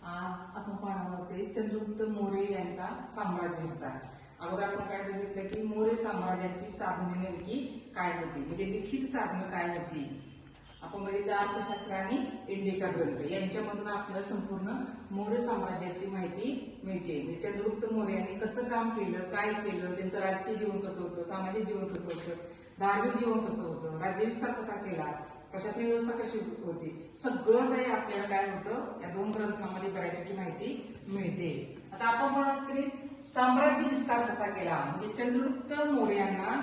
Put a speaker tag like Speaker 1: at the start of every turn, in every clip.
Speaker 1: आज आपण पाहणार आहोत चंद्रगुप्त मौर्य यांचा साम्राज्य विस्तार। अगोदर आपण काय बघितलं की मौर्य साम्राज्याची साधने नेमकी काय होती, म्हणजे लिखित साधनं काय होती। आपण बघितलं अर्थशास्त्र आणि इंडिका ग्रंथ यांच्यामधून आपल्याला संपूर्ण मौर्य साम्राज्याची माहिती मिळते। म्हणजे चंद्रगुप्त मौर्य यांनी कसं काम केलं, काय केलं, त्यांचं राजकीय जीवन कसं होतं, सामाजिक जीवन कसं होतं, धार्मिक जीवन कसं होतं, राज्यविस्तार कसा केला, प्रशासकीय व्यवस्था कशी होती, सगळं काही आपल्याला काय होतं या दोन ग्रंथांमध्ये बऱ्यापैकी माहिती मिळते। आता आपण म्हणत की साम्राज्य विस्तार कसा केला, म्हणजे चंद्रगुप्त मौर्यांना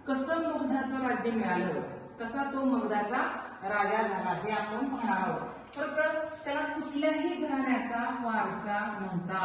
Speaker 1: कसं मगधाचं राज्य मिळालं, कसा तो मगधाचा राजा झाला हे आपण पाहणार आहोत। तर त्याला कुठल्याही घराण्याचा वारसा नव्हता,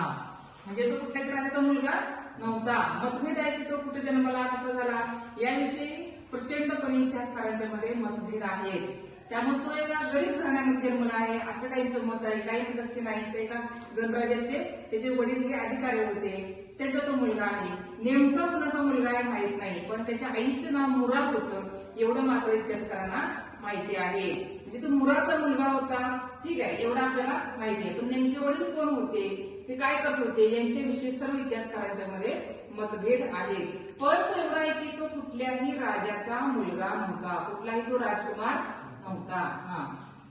Speaker 1: म्हणजे तो कुठल्याही राजाचा मुलगा नव्हता। मतभेद आहे की तो कुठे जन्मला, कसा झाला याविषयी प्रचंडपणे इतिहासकारांच्या मध्ये मतभेद आहेत। त्यामुळे तो एका गरीब घराण्यामध्ये जन्मला आहे असं काहींचं मत आहे। काही म्हणतात की नाही, ते एका गणराजाचे त्याचे वडील हे अधिकारी होते, त्यांचा तो मुलगा आहे। नेमका कुणाचा मुलगा आहे माहित नाही, पण त्याच्या आईचं नाव मुराद होतं एवढं मात्र इतिहासकारांना माहिती आहे। म्हणजे तो मुरादचा मुलगा होता, ठीक आहे, एवढं आपल्याला माहिती आहे। पण नेमके वडील कोण होते, ते काय करत होते यांच्याविषयी सर्व इतिहासकारांच्या मध्ये मतभेद आहेत। पण तो एवढा आहे की तो कुठल्याही राजाचा मुलगा नव्हता, कुठलाही तो राजकुमार नव्हता।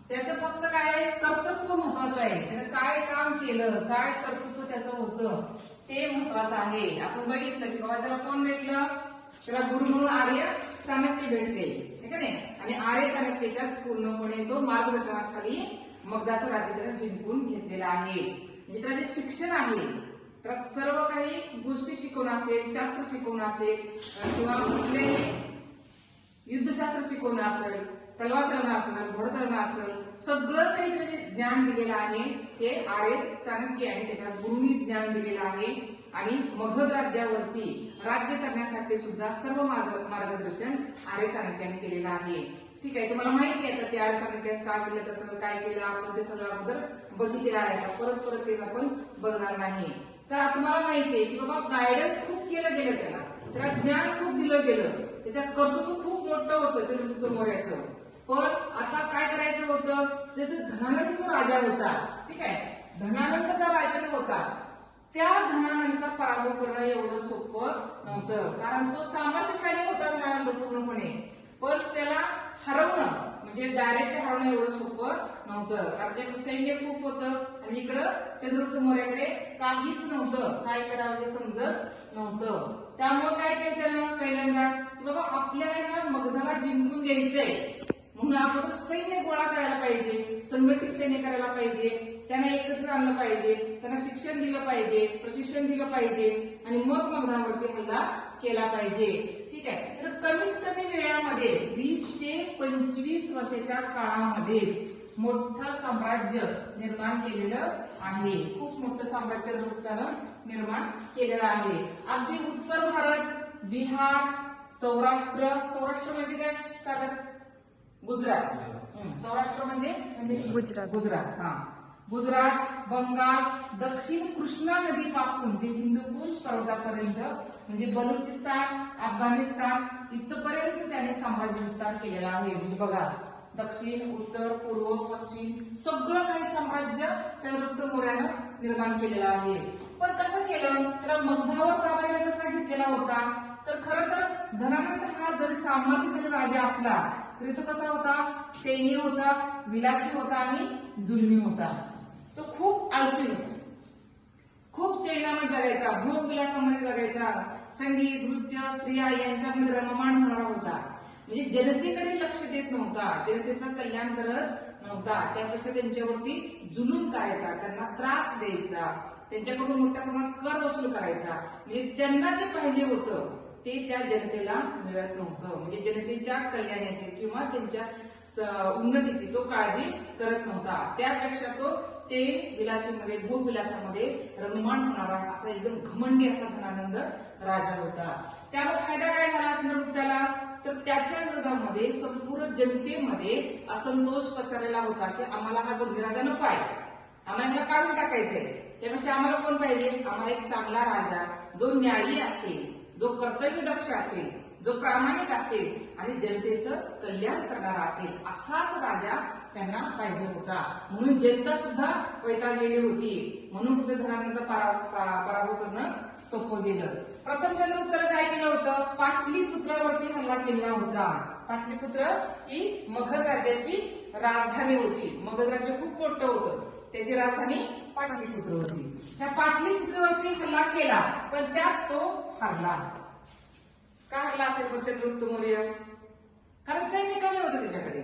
Speaker 1: त्याचं फक्त काय आहे, कर्तृत्व महत्वाचं आहे। त्याने काय काम केलं, काय कर्तृत्व त्याचं होतं ते महत्वाचं आहे। आपण बघितलं की बाबा त्याला कोण भेटलं, त्याला गुरु म्हणून आर्य चाणक्य भेटले, ठीक आहे नाही, आणि आर्य चाणक्याच्याच पूर्णपणे तो मार्गदर्शनाखाली मगधाचं राज्य त्याला जिंकून घेतलेलं आहे। म्हणजे त्याचं जे शिक्षण आहे, तर सर्व काही गोष्टी शिकवणं असेल, शास्त्र शिकवणं असेल किंवा कुठलेही युद्धशास्त्र शिकवणं असेल, तलवार चालवणं असेल, घोडा चालवणं असेल, सगळं काही त्याचे ज्ञान दिलेलं आहे ते आर्य चाणक्य आणि त्याच्या गुरूंनी ज्ञान दिलेलं आहे। आणि मगध राज्यावरती राज्य करण्यासाठी सुद्धा सर्व मार्गदर्शन आर्य चाणक्याने केलेलं आहे। ठीक आहे, तुम्हाला माहिती आहे ते आर्य चाणक्याने काय केलं, तसं काय केलं आपण ते सगळं अगोदर बघितलेलं आहे, परत तेच आपण बघणार नाही। तर तुम्हाला माहिती आहे की बाबा गायडन्स खूप केलं गेलं, त्याला ज्ञान खूप दिलं गेलं, त्याचं कर्तृत्व खूप मोठं होतं चंद्रगुप्त मौर्याचं। पण आता काय करायचं होतं, त्याचा धनानंद जो राजा होता, ठीक आहे, धनानंदचा राजा होता, त्या धनानंदचा पराभव करणं एवढं सोपं नव्हतं, कारण तो सामर्थ्यशाली होता धनानंद पूर्णपणे। पण त्याला हरवणं म्हणजे डायरेक्ट हरवणं एवढं सोपं नव्हतं, कारण त्याकडे सैन्य खूप होतं आणि इकडं चंद्रगुप्त मौर्याकडे काहीच नव्हतं, काय करावं हे समजत नव्हतं। त्यामुळे काय केलं त्यानं पहिल्यांदा की बाबा आपल्याला ह्या मगधाला जिंकून घ्यायचंय, म्हणून अगोदर सैन्य गोळा करायला पाहिजे, संघटित सैन्य करायला पाहिजे, त्यांना एकत्र आणलं पाहिजे, त्यांना शिक्षण दिलं पाहिजे, प्रशिक्षण दिलं पाहिजे आणि मग मगधावरती हल्ला केला पाहिजे। ठीक आहे, तर कमीत कमी वेळामध्ये 20 ते 25 वर्षाच्या काळामध्येच मोठं साम्राज्य निर्माण केलेलं आहे। खूप मोठं साम्राज्य चंद्रगुप्तानं निर्माण केलेलं आहे। अगदी उत्तर भारत, बिहार, सौराष्ट्र म्हणजे काय सागर, गुजरात, सौराष्ट्र म्हणजे गुजरात, गुजरात, बंगाल, दक्षिण कृष्णा नदीपासून ते हिंदुकुश पर्वतापर्यंत म्हणजे बलुचिस्तान, अफगाणिस्तान इथपर्यंत त्याने साम्राज्य विस्तार केलेला आहे। म्हणजे बघा, दक्षिण, उत्तर, पूर्व, पश्चिम सगळं काही साम्राज्य चंद्रगुप्त मौर्यानं निर्माण केलेलं आहे। पण कसं केलं, त्याला मगधावर ताब्यात कसा घेतलेला होता, तर खरं तर धनानंद हा जरी सामर्थ्यशाली राजा असला तरी तो कसा होता, सैन्य होता, विलासी होता आणि जुलमी होता। तो खूप आळशी होता, खूप चैनामध्ये जगायचा, भोग विलासामध्ये जगायचा, संगीत, नृत्य, स्त्रिया यांच्यामध्ये रममाण होणारा होता। म्हणजे जनतेकडे लक्ष देत नव्हता, जनतेचं कल्याण करत नव्हता, त्यापेक्षा त्यांच्यावरती जुलूम करायचा, त्यांना त्रास द्यायचा, त्यांच्याकडून मोठ्या प्रमाणात कर वसूल करायचा। म्हणजे त्यांना जे पाहिजे होतं ते त्या जनतेला मिळत नव्हतं, म्हणजे जनतेच्या कल्याणाची किंवा त्यांच्या उन्नतीची तो काळजी करत नव्हता। त्यापेक्षा तो चैन विलासीमध्ये, भोग विलासामध्ये रममाण होणारा असा एकदम घमंडी असा धनानंद राजा होता। त्यामुळे फायदा काय झाला चंद्रगुप्ताला, तर त्याच्या विरोधामध्ये संपूर्ण जनतेमध्ये असंतोष पसरलेला होता की आम्हाला हा जो राजा नको आहे, आम्हाला काढून टाकायचंय, त्यापेक्षा आम्हाला कोण पाहिजे, आम्हाला एक चांगला राजा जो न्यायी असेल, जो कर्तव्यदक्ष असेल, जो प्रामाणिक असेल आणि जनतेचं कल्याण करणारा असेल, असाच राजा त्यांना पाहिजे होता. म्हणून जनता सुद्धा वैतागलेली होती. म्हणून फक्त धनानंदचा पराभव करणं सोपं गेलं. प्रथम चंद्रगुप्ताने काय केलं होतं? पाटलीपुत्रावरती हल्ला केला होता. पाटलीपुत्र ही मगध राज्याची राजधानी होती. मगध राज्य खूप मोठं होतं, त्याची राजधानी पाटलीपुत्र होती. त्या पाटलीपुत्रावरती हल्ला केला, पण त्यात तो हरला. का हरला असेल पण चंद्रगुप्त मौर्य? कारण सैन्य कमी होतं त्याच्याकडे.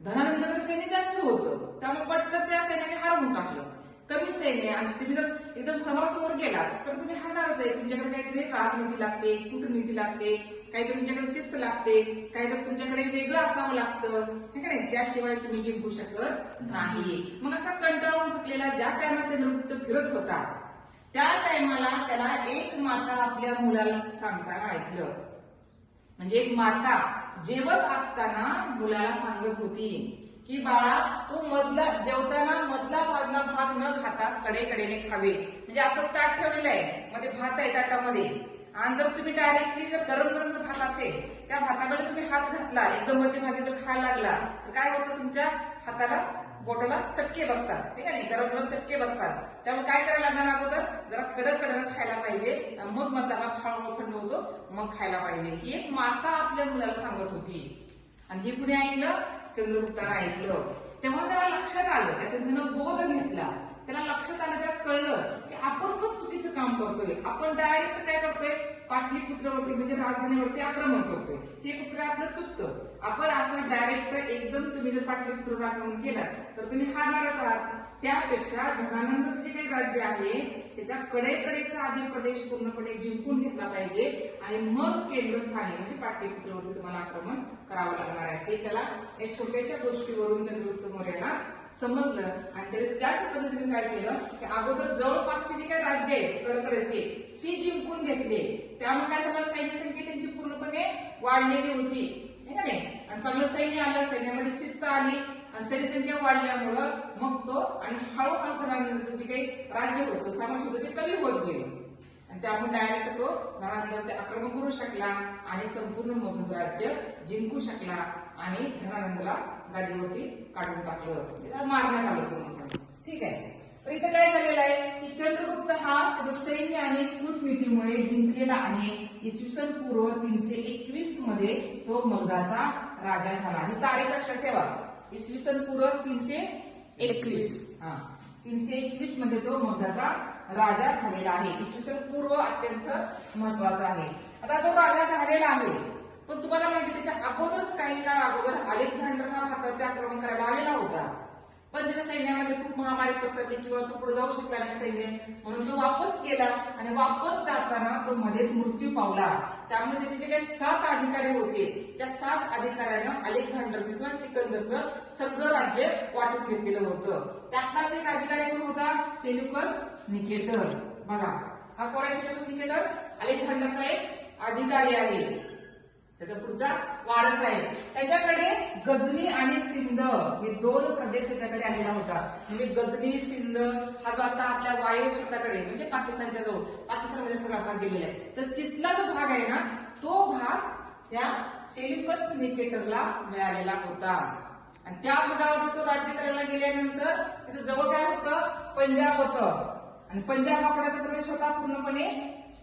Speaker 1: धनानंदकडे सैन्य जास्त होतं, त्यामुळे पटकन त्या सैन्याने हरवून टाकलं. कमी सैन्य आणि तुम्ही जर एकदम समोरासमोर गेलात तर तुम्ही हरणारच आहे. तुमच्याकडे काहीतरी राजनीती लागते, कूटनीती लागते, काहीतरी तुमच्याकडे शिस्त लागते, काहीतरी तुमच्याकडे वेगळं असावं लागतं, ठीक आहे. त्याशिवाय तुम्ही जिंकू शकत नाही. मग असा कंटाळून थकलेला ज्या टायमाला चंद्रगुप्त फिरत होता, त्या टायमाला त्याला एक माता आपल्या मुलाला सांगताना ऐकलं. म्हणजे एक माता जेवत असताना मुलाला सांगत होती की बाळा, तू जेवताना मधला भाग न खाता कडेकडेने खावे. म्हणजे असं ताट ठेवलेलं आहे, मध्ये भात आहे ताटामध्ये, आणि जर तुम्ही डायरेक्टली जर गरम गरम जर भात असेल, त्या भातामध्ये तुम्ही हात घातला, एकदम मध्यभागी जर खायला लागला तर काय होतं? तुमच्या हाताला, बोटाला चटके बसतात, ठीक आहे. गरम गरम चटके बसतात. त्यामुळे काय करायला लागणार? अगोदर जरा कडकडनं खायला पाहिजे, मग मधला भाग हळूहळू थंड होतो, मग खायला पाहिजे. ही एक माता आपल्या मुलाला सांगत होती. आणि हे कुणी ऐकलं? चंद्रगुप्तानं ऐकलं. तेव्हा त्याला लक्षात आलं, त्यातून त्यानं बोध घेतला. त्याला लक्षात आलं, त्याला कळलं की आपण पण चुकीचं काम करतोय. आपण डायरेक्ट काय करतोय? पाटलीपुत्रावरती म्हणजे राजधानीवरती आक्रमण करतोय. हे कुत्र आपलं चुकतं. आपण असं डायरेक्ट एकदम तुम्ही जर पाटलीपुत्रावर आक्रमण केलं तर तुम्ही हारणारच आहात. त्यापेक्षा धनानंदचं जे काही राज्य आहे त्याच्या कडेकडेचा आधी प्रदेश पूर्णपणे जिंकून घेतला पाहिजे आणि मग केंद्रस्थानी म्हणजे पाटलीपुत्रावरती तुम्हाला आक्रमण करावं लागणार आहे. हे त्याला एक छोट्याशा गोष्टीवरून चंद्रगुप्त मौर्याला समजलं आणि त्याने त्याच पद्धतीने काय केलं की अगोदर जवळपासची जी काही राज्य आहेत कडकडेची ती जिंकून घेतली. त्यामुळे काय झालं? सैन्य संख्या त्यांची पूर्णपणे वाढलेली होती, नाही का नाही. आणि चांगलं सैन्य आलं, सैन्यामध्ये शिस्त आली आणि सैन्य संख्या वाढल्यामुळं मग तो आणि हळूहळू धनानंदचं जे काही राज्य होतं, सामर्थ्य होतं, ते कमी होत गेलं. आणि त्यामुळे डायरेक्ट तो धनानंद आक्रमण करू शकला आणि संपूर्ण मगध राज्य जिंकू शकला आणि धनानंदला गादीवरती काढून टाकलं, त्याला मारण्यात आलं पूर्णपणे, ठीक आहे. तर इथं काय झालेलं आहे की चंद्रगुप्त हा त्याचं सैन्य आणि कूटनीतीमुळे जिंकलेला आहे. इसवी सन पूर्व 321 मध्ये तो मगधाचा राजा झाला. ही तारीख लक्षात ठेवा, इसवी सन पूर्व 321. 321 मध्ये तो मगधाचा राजा झालेला आहे. इसवी सन पूर्व अत्यंत महत्वाचा आहे. आता तो राजा झालेला आहे, पण तुम्हाला माहिती त्याच्या अगोदरच काही काळ अगोदर अलेक्झांडर हा भारतावरती आक्रमण करायला आलेला होता. पण त्याच्या सैन्यामध्ये खूप महामारी पसरली किंवा तो पुढे जाऊ शकला नाही सैन्य, म्हणून तो वापस गेला आणि वापस जाताना तो मध्येच मृत्यू पावला. त्यामुळे त्याचे जे काही 7 अधिकारी होते त्या 7 अधिकाऱ्यानं अलेक्झांडरचं किंवा सिकंदरचं सगळं राज्य वाटून घेतलेलं होतं. त्यातलाच एक अधिकारी कोण होता? Seleucus Nicator. बघा, हा कोण आहे? सेल्युकस निकेटर अलेक्झांडरचा एक अधिकारी आहे, त्याचा पुढचा वारस आहे. त्याच्याकडे गजनी आणि सिंध हे 2 प्रदेश त्याच्याकडे आलेला होता. म्हणजे गजनी सिंध हा जो आता आपल्या वायव्य भारताकडे म्हणजे पाकिस्तानच्या जवळ, पाकिस्तानमध्ये सगळा भाग गेलेला आहे, तर तिथला जो भाग आहे ना तो भाग त्या सेल्युकस निकेटरला मिळालेला होता. आणि त्या भागावरती तो राज्य करायला गेल्यानंतर त्याच्या जवळ काय होतं? पंजाब होतं. आणि पंजाब हा कोणाचा प्रदेश होता? पूर्णपणे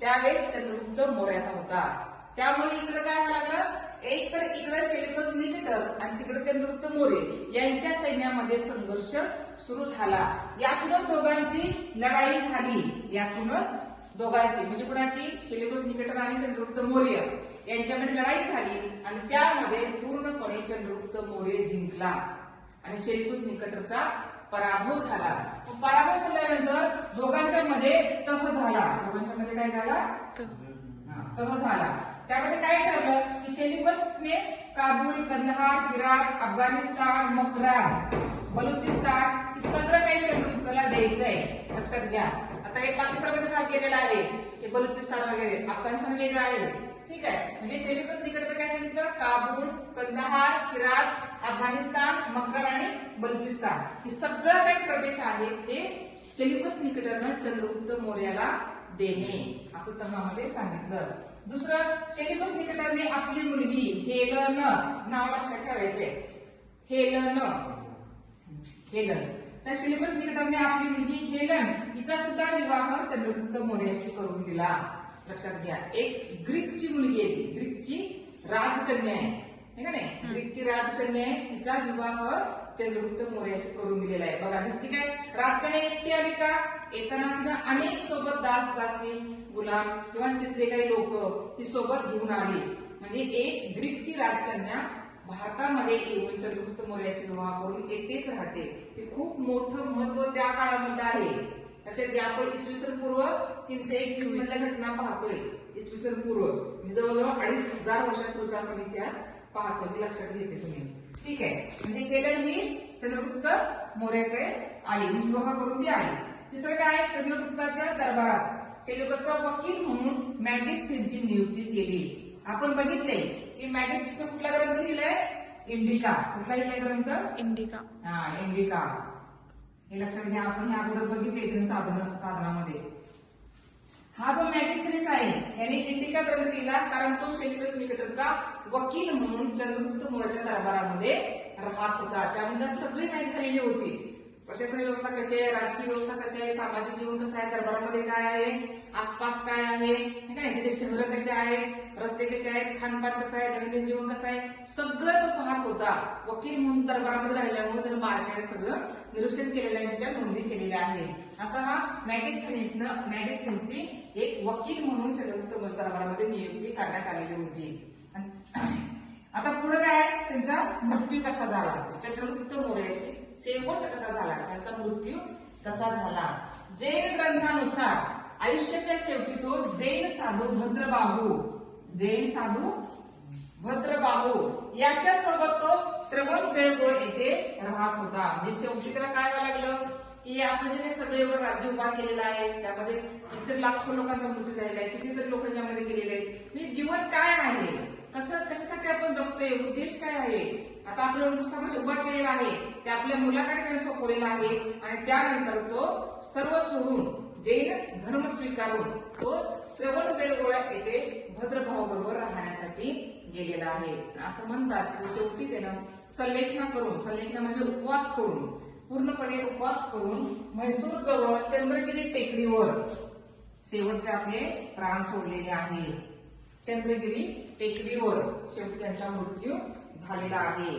Speaker 1: त्यावेळेस चंद्रगुप्त मौर्याचा होता. त्यामुळे इकडे काय व्हायला लागलं? एक तर इकडे सेल्युकस निकेटर आणि तिकडे चंद्रगुप्त मौर्य यांच्या सैन्यामध्ये संघर्ष सुरू झाला. यातूनच दोघांची लढाई झाली. यातूनच दोघांची म्हणजे कुणाची? सेल्युकस निकेटर आणि चंद्रगुप्त मौर्य यांच्यामध्ये लढाई झाली आणि त्यामध्ये पूर्णपणे चंद्रगुप्त मौर्य जिंकला आणि सेल्युकस निकेटरचा पराभव झाला. पराभव झाल्यानंतर दोघांच्या मध्ये तह झाला. दोघांच्या मध्ये काय झाला? तह झाला. त्यामध्ये काय ठरलं की सेल्युकसने काबूल, कंदहार, हिरात, अफगाणिस्तान, मक्रान, बलुचिस्तान हे सगळं काही चंद्रगुप्ताला द्यायचंय. लक्षात घ्या. आता हे पाकिस्तानमध्ये भाग गेलेला आहे, हे बलुचिस्तान वगैरे, अफगाणिस्तान वेगळं आहे, ठीक आहे. म्हणजे सेल्युकस निकेटरने काय सांगितलं? काबूल, कंदहार, हिरात, अफगाणिस्तान, मक्रान आणि बलुचिस्तान हे सगळं काही प्रदेश आहेत ते सेल्युकस निकेटरनं चंद्रगुप्त मौर्याला देणे असं तहामध्ये सांगितलं. दुसरं, सेल्युकस निकेटरने आपली मुलगी हेलन, नाव लक्षात ठेवायचंय, हेलन हेलन. तर शिलिपस निकेटरने आपली मुलगी हेलन हिचा सुद्धा विवाह चंद्रगुप्त मौर्याशी करून दिला. लक्षात घ्या, एक ग्रीकची मुलगी आहे ती, ग्रीकची राजकन्या आहे का नाही, ग्रीकची राजकन्या आहे, तिचा विवाह चंद्रगुप्त मौर्याशी करून दिलेला आहे. बघा, नुसती काय राजकन्या एकटी आली का, येताना तिनं अनेक सोबत दास दासी गुलाम किंवा तिथले काही लोक ती सोबत घेऊन आली. म्हणजे एक ग्रीकची राजकन्या भारतामध्ये येऊन चंद्रगुप्त मौर्याशी विवाह करून येतेच राहते. हे खूप मोठं महत्व त्या काळामध्ये आहे. लक्षात घ्या, आपण इसवी सन पूर्व 321 मधल्या घटना पाहतोय. इसवी सन पूर्व म्हणजे जवळजवळ 2500 वर्षापूर्वीचा आपण इतिहास पाहतो. हे लक्षात घ्यायचे तुम्ही. ठीक आहे, म्हणजे हेलन ही चंद्रगुप्त मौर्याकडे आली, विवाह करून ती आली. तिसरं काय, चंद्रगुप्ताच्या दरबारात सेल्युकसचा वकील म्हणून मॅगिस्थेनची नियुक्ती केली. आपण बघितले की मॅगिस्थेनचा कुठला ग्रंथ लिहिलाय, इंडिका. कुठला लिहिलाय ग्रंथ, इंडिका. इंडिका हे लक्षात घ्या, आपण हे अगोदर बघितले साधनामध्ये. हा जो मॅगिस्थेनिस आहे याने इंडिका ग्रंथ लिहिला, कारण तो सेल्युकस निकेटरचा वकील म्हणून चंद्रगुप्त मौर्याच्या दरबारामध्ये राहत होता. त्यामध्ये सगळी माहिती झालेली होती. प्रशासन व्यवस्था कशी आहे, राजकीय व्यवस्था कशी आहे, सामाजिक जीवन कसं आहे, दरबारामध्ये काय आहे, आसपास काय आहे, तिथे शहर कसे आहेत, रस्ते कसे आहेत, खानपान कसं आहे, दैनंदिन जीवन कसं आहे, सगळं तो पाहत होता. वकील म्हणून दरबारामध्ये राहिल्यामुळे त्यानं बारकाईने सगळं निरीक्षण केलेलं आहे, त्याच्या नोंदी केलेल्या आहेत. असा हा मॅगिस्थेनची एक वकील म्हणून चंद्रगुप्त मौर्य दरबारामध्ये नियुक्ती करण्यात आलेली होती. आता पुढे काय, त्यांचा मृत्यू कसा झाला, चंद्रगुप्त मौर्याचे शेवट कसा झाला, त्यांचा मृत्यू कसा झाला. जैन ग्रंथानुसार आयुष्याच्या शेवटी तो जैन साधू भद्रबाहू याच्या सोबत तो श्रवणबेळगोळ येथे राहत होता. म्हणजे शेवटी त्याला काय व्हायला लागलं की आपण जे सगळे एवढं राज्य उभा केलेलं आहे त्यामध्ये कितीतरी लाखो लोकांचा मृत्यू झालेला आहे, कितीतरी लोक याच्यामध्ये गेलेले आहेत. म्हणजे जीवन काय आहे, कशासाठी आपण जगतोय, उद्देश काय आहे. आता आपलं समाज उभा केलेला आहे ते आपल्या मुलाकडे त्याने सोपवलेला आहे आणि त्यानंतर तो सर्व सोडून जैन धर्म स्वीकारून तो श्रवणबेळगोळ येथे भद्रभाऊ बरोबर राहण्यासाठी गेलेला आहे. असं म्हणतात की शेवटी त्यानं सल्लेखना म्हणजे उपवास करून, पूर्णपणे उपवास करून म्हैसूर जवळ चंद्रगिरी टेकडीवर शेवटचे आपले प्राण सोडलेले आहे. चंद्रगिरी टेकडीवर शेवटी त्यांचा मृत्यू झालेला आहे,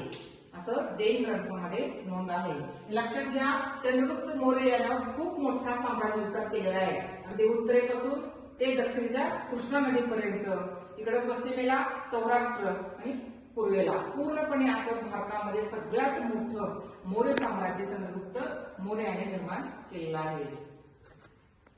Speaker 1: असं जैन ग्रंथामध्ये नोंद आहे. लक्षात घ्या, चंद्रगुप्त मौर्य यानं खूप मोठा साम्राज्य विस्तार केलेला आहे. अगदी उत्तरेपासून ते दक्षिणच्या कृष्णा नदीपर्यंत, इकडे पश्चिमेला सौराष्ट्र आणि पूर्वेला पूर्णपणे असं भारतामध्ये सगळ्यात मोठं मौर्य साम्राज्य चंद्रगुप्त मौर्य याने निर्माण केलेलं आहे.